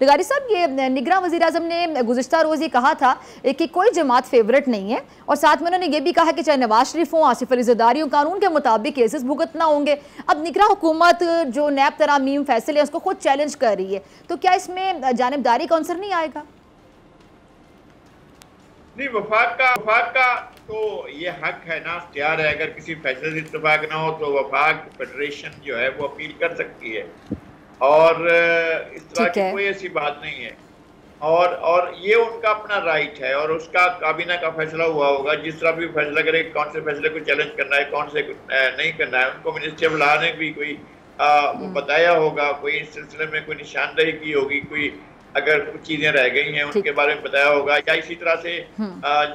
लगारी साहब, ये निगरान वज़ीर आज़म ने गुज़िश्ता रोज़ ये कहा था कि कोई जमात फेवरेट नहीं है, और साथ में उन्होंने ये भी कहा कि चाहे नवाज शरीफ हों, आसिफ अली ज़रदारी हों, कानून के मुताबिक केसेस भुगतना होंगे। अब निगरान हुकूमत जो नैब तरामीम फैसले उसको खुद चैलेंज कर रही है, तो क्या इसमें जानिबदारी का अंसर नहीं आएगा? नहीं, वफाक का तो ये हक है ना, इख्तियार है। अगर किसी फैसले से इत्तेफाक ना हो तो वफाक फेडरेशन जो है वो अपील कर सकती है, और इस तरह की कोई ऐसी बात नहीं है। और ये उनका अपना राइट है, और उसका काबीना का फैसला हुआ होगा। जिस तरह भी फैसला करे, कौन से फैसले को चैलेंज करना है, कौन से नहीं करना है, उनको मिनिस्ट्री ऑफ लॉ ने भी कोई वो बताया होगा, कोई इस सिलसिले में कोई निशानदेही की होगी, कोई अगर कुछ चीजें रह गई हैं उनके बारे में बताया होगा, या इसी तरह से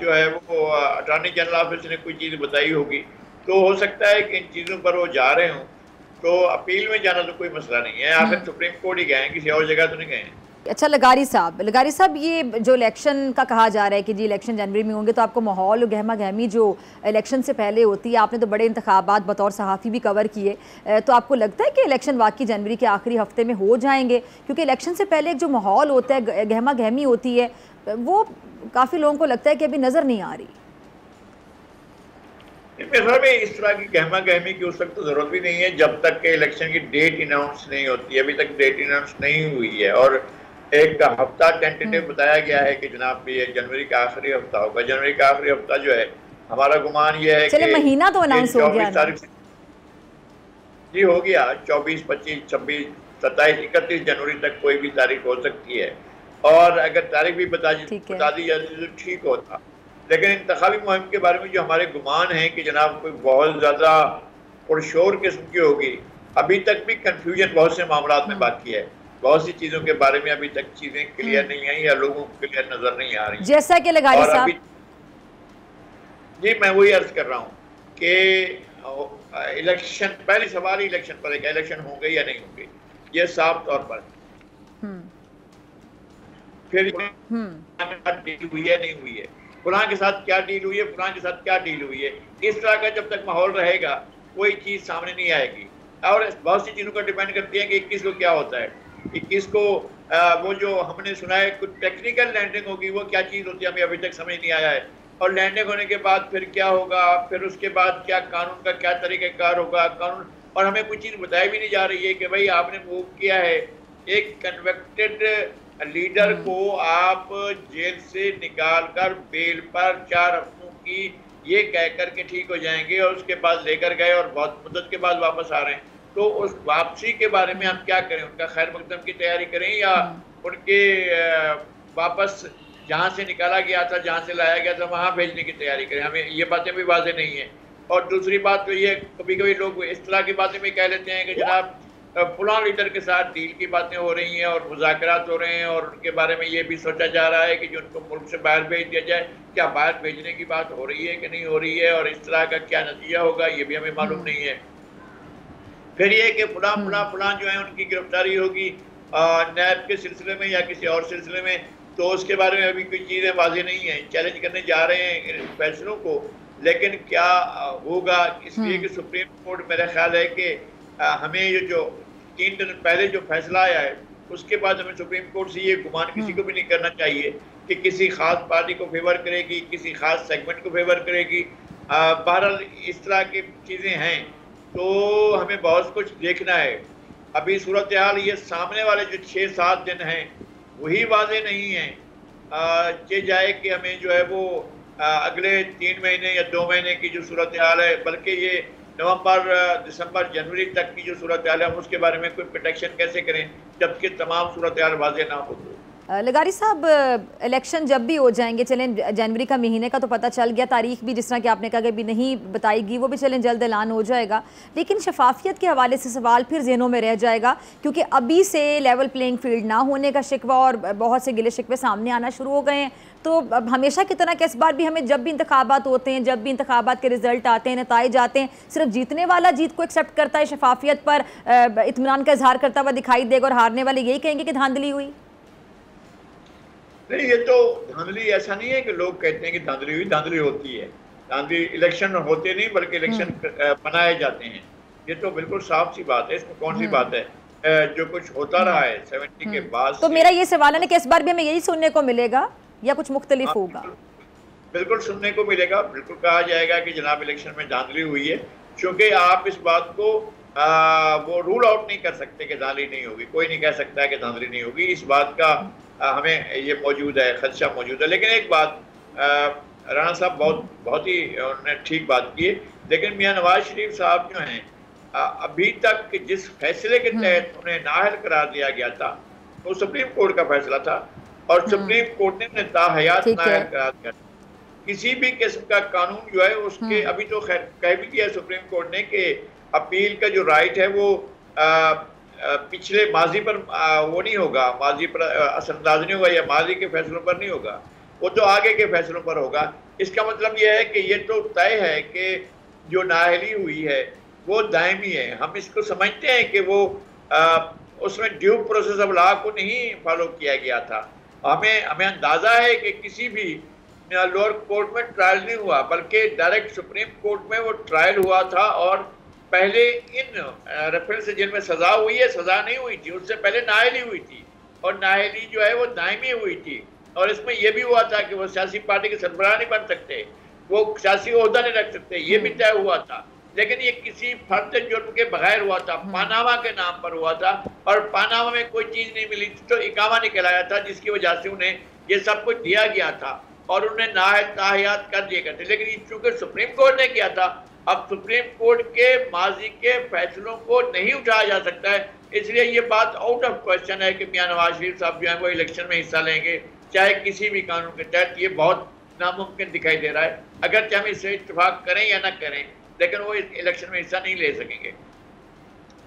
जो है वो अटॉर्नी जनरल ऑफिस ने कोई चीज बताई होगी। तो हो सकता है कि इन चीजों पर वो जा रहे हों, तो अपील में जाना तो कोई मसला नहीं है। आखिर सुप्रीम कोर्ट ही गए हैं, किसी और जगह तो नहीं गए हैं। अच्छा लगारी साहब, ये जो इलेक्शन का कहा जा रहा है कि जी इलेक्शन जनवरी में होंगे, तो आपको माहौल गहमा गहमी जो इलेक्शन से पहले होती है, आपने तो बड़े इंतखाबात बतौर सहाफ़ी भी कवर किए, तो आपको लगता है कि इलेक्शन वाकई जनवरी के आखिरी हफ्ते में हो जाएंगे? क्योंकि इलेक्शन से पहले एक जो माहौल होता है, गहमा गहमी होती है, वो काफ़ी लोगों को लगता है कि अभी नज़र नहीं आ रही। इस तरह की गहमा गहमी की उस वक्त तो जरूरत भी नहीं है जब तक के इलेक्शन की डेट अनाउंस नहीं होती है। अभी तक डेट अनाउंस नहीं हुई है, और एक हफ्ता टेंटेटिव बताया गया है कि जनाब ये जनवरी का आखिरी हफ्ता होगा। जनवरी का आखिरी हफ्ता जो है, हमारा गुमान ये है कि महीना तो अनाउंस हो गया 24 तारीख जी हो गया। 24, 25, 26, 27, 31 जनवरी तक कोई भी तारीख हो सकती है, और अगर तारीख भी बता दी जाती तो ठीक होता। लेकिन इंतखाबी मुहिम के बारे में जो हमारे गुमान है कि जनाब कोई बहुत ज्यादा पुरशोर किस्म की होगी, अभी तक भी कंफ्यूजन बहुत से मामला में बाकी है। बहुत सी चीजों के बारे में अभी तक चीजें क्लियर नहीं आई, या लोगों को क्लियर नजर नहीं आ रही। जैसा कि लगारी साहब, जी मैं वही अर्ज कर रहा हूँ कि इलेक्शन, पहले सवाल ही इलेक्शन पर है कि इलेक्शन होंगे या नहीं होंगे, ये साफ तौर पर। फिर डील हुई है नहीं हुई है, फलां के साथ क्या डील हुई है, फलां के साथ क्या डील हुई है, इस तरह का जब तक माहौल रहेगा कोई चीज सामने नहीं आएगी। और बहुत सी चीजों का डिपेंड करती है कि 21 को क्या होता है। 21 को वो जो हमने सुना है कुछ टेक्निकल लैंडिंग होगी, वो क्या चीज होती है हमें अभी तक समझ नहीं आया है। और लैंडिंग होने के बाद फिर क्या होगा, फिर उसके बाद क्या कानून का क्या तरीक़ेकार होगा, कानून। और हमें कुछ चीज बताई भी नहीं जा रही है कि भाई आपने मूव किया है, एक कन्विक्टेड लीडर को आप जेल से निकाल कर बेल पर 4 हफ्तों की ये कह कर के ठीक हो जाएंगे, और उसके बाद लेकर गए और बहुत मुद्दत के बाद वापस आ रहे हैं। तो उस वापसी के बारे में हम क्या करें? उनका खैर मकदम की तैयारी करें, या उनके वापस जहाँ से निकाला गया था, जहाँ से लाया गया था, वहाँ भेजने की तैयारी करें? हमें ये बातें भी वाज़ेह नहीं है। और दूसरी बात तो ये, कभी कभी लोग इस तरह की बातें भी कह लेते हैं कि जनाब फलां लीडर के साथ डील की बातें हो रही हैं और मुज़ाकरात हो रहे हैं, और उनके बारे में ये भी सोचा जा रहा है कि जो उनको मुल्क से बाहर भेज दिया जाए। क्या बाहर भेजने की बात हो रही है कि नहीं हो रही है, और इस तरह का क्या नतीजा होगा, ये भी हमें मालूम नहीं है। फिर ये कि फलां जो है उनकी गिरफ्तारी होगी नैब के सिलसिले में या किसी और सिलसिले में, तो उसके बारे में अभी कोई चीज़ें वाज़ेह नहीं है। चैलेंज करने जा रहे हैं फैसलों को, लेकिन क्या होगा, इसलिए कि सुप्रीम कोर्ट, मेरा ख्याल है कि हमें ये जो 3 दिन पहले जो फैसला आया है, उसके बाद हमें सुप्रीम कोर्ट से ये गुमान किसी को भी नहीं करना चाहिए कि किसी खास पार्टी को फेवर करेगी, किसी खास सेगमेंट को फेवर करेगी। बहरहाल इस तरह की चीज़ें हैं, तो हमें बहुत कुछ देखना है। अभी सूरत हाल ये सामने वाले जो 6-7 दिन हैं वही वाज़ेह नहीं है। ये जाए कि हमें जो है वो अगले 3 महीने या 2 महीने की जो सूरत हाल है, बल्कि ये नवंबर, दिसंबर, जनवरी तक की जो सूरत हाल है, हम उसके बारे में कोई प्रोटेक्शन कैसे करें जबकि तमाम सूरत हाल वाज़ेह ना हो। लगारी साहब, इलेक्शन जब भी हो जाएंगे, चलें जनवरी का महीने का तो पता चल गया, तारीख भी जिस तरह कि आपने कहा कि भी नहीं बताएगी, वो भी चलें जल्द ऐलान हो जाएगा, लेकिन शफाफियत के हवाले से सवाल फिर ज़हनों में रह जाएगा, क्योंकि अभी से लेवल प्लेइंग फील्ड ना होने का शिकवा और बहुत से गिले शिकवे सामने आना शुरू हो गए हैं। तो हमेशा की तरह कि इस बार भी हमें जब भी इंतखाबात होते हैं, जब भी इंतखाबात के रिजल्ट आते हैं, नताइज आते हैं, सिर्फ जीतने वाला जीत को एक्सेप्ट करता है, शफाफियत पर इत्मीनान का इजहार करता हुआ दिखाई देगा, और हारने वाले यही कहेंगे कि धांधली हुई। नहीं, ये तो धांधली ऐसा नहीं है कि लोग कहते हैं कि धांधली हुई। धांधली होती है, धांधली इलेक्शन होते नहीं बल्कि इलेक्शन बनाए जाते हैं। ये तो बिल्कुल साफ सी बात है, इसमें कौन सी बात है। जो कुछ होता रहा है 70 के बाद तो मेरा ये सवाल है ना कि इस बार भी हमें यही सुनने को मिलेगा या कुछ मुख्तलिफ होगा? बिल्कुल सुनने को मिलेगा, बिल्कुल कहा जाएगा कि जनाब इलेक्शन में धांधली हुई है, क्योंकि आप इस बात को वो रूल आउट नहीं कर सकते कि धांधली नहीं होगी। कोई नहीं कह सकता कि धांधली नहीं होगी, इस बात का हमें ये मौजूद है, खदशा मौजूद है। लेकिन एक बात राणा साहब बहुत ही उन्होंने ठीक बात की है, लेकिन मियां नवाज शरीफ साहब जो हैं अभी तक जिस फैसले के तहत उन्हें नाअहल करार दिया गया था वो सुप्रीम कोर्ट का फैसला था और सुप्रीम कोर्ट ने उन्हें ताहयात नाअहल करार दिया। किसी भी किस्म का कानून जो है उसके अभी तो खैर कह भी दिया सुप्रीम कोर्ट ने कि अपील का जो राइट है वो पिछले माजी पर वो नहीं होगा, माजी पर असरअंदाज नहीं होगा या माजी के फैसलों पर नहीं होगा, वो तो आगे के फैसलों पर होगा। इसका मतलब यह है कि ये तो तय है कि जो नाअहली हुई है वो दायमी है। हम इसको समझते हैं कि वो उसमें ड्यू प्रोसेस ऑफ लॉ को नहीं फॉलो किया गया था। हमें अंदाजा है कि किसी भी लोअर कोर्ट में ट्रायल नहीं हुआ, बल्कि डायरेक्ट सुप्रीम कोर्ट में वो ट्रायल हुआ था और पहले इन रेफरेंस से जिनमें सजा हुई है सजा नहीं हुई थी, उससे पहले नाअहली हुई थी और नाअहली जो है वो दायमी हुई थी। और इसमें यह भी हुआ था कि वो सियासी पार्टी के सरबराह नहीं बन सकते, वो सियासी ओहदा नहीं रख सकते, ये भी तय हुआ था। लेकिन ये किसी फर्द जुर्म के बगैर हुआ था, पानामा के नाम पर हुआ था और पानामा में कोई चीज नहीं मिली थी तो इकामा निकलाया था, जिसकी वजह से उन्हें ये सब कुछ दिया गया था और उन्हें ताहयात कर दिए गए थे। लेकिन चूंकि सुप्रीम कोर्ट ने किया था, अब सुप्रीम कोर्ट के माजी के फैसलों को नहीं उठाया जा सकता है, इसलिए ये बात आउट ऑफ क्वेश्चन है कि मियां नवाज शरीफ साहब जो है वो इलेक्शन में हिस्सा लेंगे, चाहे किसी भी कानून के तहत। ये बहुत नामुमकिन दिखाई दे रहा है, अगर चाहे हम इससे इत्तेफाक करें या ना करें, लेकिन वो इलेक्शन में हिस्सा नहीं ले सकेंगे।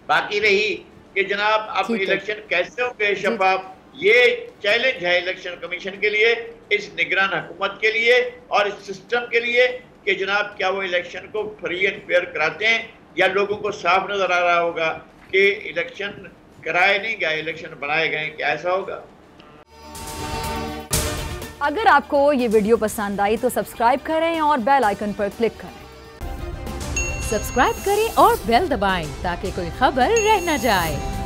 बाकी रही कि जनाब अब इलेक्शन कैसे होंगे शफाफ, ये चैलेंज है इलेक्शन कमीशन के लिए, इस निगरान हुकूमत के लिए और इस सिस्टम के लिए कि जनाब क्या वो इलेक्शन को फ्री एंड फेयर कराते हैं या लोगों को साफ नजर आ रहा होगा कि इलेक्शन कराए नहीं गए, इलेक्शन बनाए गए, क्या ऐसा होगा? अगर आपको ये वीडियो पसंद आई तो सब्सक्राइब करें और बेल आइकन पर क्लिक करें। सब्सक्राइब करें और बेल दबाएं ताकि कोई खबर रह न जाए।